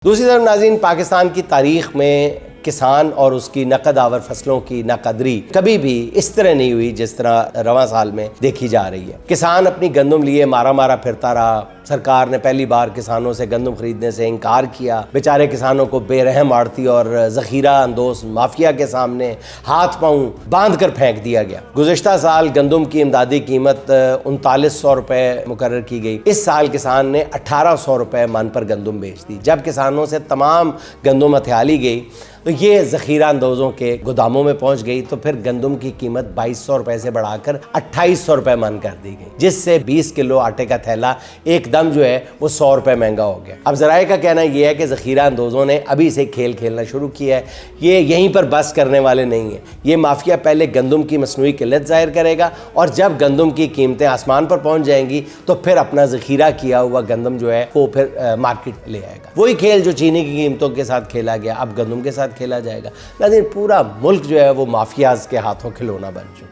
दूसरी तरफ नाज़रीन, पाकिस्तान की तारीख में किसान और उसकी नकद आवर फसलों की नाकदरी कभी भी इस तरह नहीं हुई जिस तरह रवां साल में देखी जा रही है। किसान अपनी गंदम लिए मारा मारा फिरता रहा। सरकार ने पहली बार किसानों से गंदम खरीदने से इनकार किया। बेचारे किसानों को बेरहम आड़ती और जखीरा अंदोज माफिया के सामने हाथ पांव बांध कर फेंक दिया गया। गुज़िश्ता साल गंदम की इमदादी कीमत 3900 रुपये मुकर्रर की गई। इस साल किसान ने 1800 रुपये मन पर गंदम बेच दी। जब किसानों से तमाम गंदम हथियाली गई तो ये ज़ख़ीरा अंदोज़ों के गोदामों में पहुंच गई, तो फिर गंदम की कीमत 2200 रुपये से बढ़ाकर 2800 रुपये मन कर दी गई, जिससे 20 किलो आटे का थैला एकदम जो है वो 100 रुपये महंगा हो गया। अब ज़राए का कहना यह है कि ज़ख़ीरा अंदोज़ों ने अभी से खेल खेलना शुरू किया है। ये यहीं पर बस करने वाले नहीं हैं। ये माफिया पहले गंदम की मसनूई किल्लत ज़ाहिर करेगा और जब गंदम की कीमतें आसमान पर पहुँच जाएंगी तो फिर अपना ज़ख़ीरा किया हुआ गंदम जो है वो फिर मार्केट ले आएगा। वही खेल जो चीनी की कीमतों के साथ खेला गया अब गंदम के साथ खेला जाएगा। लेकिन पूरा मुल्क जो है वो माफियाज के हाथों खिलौना बन चुका है।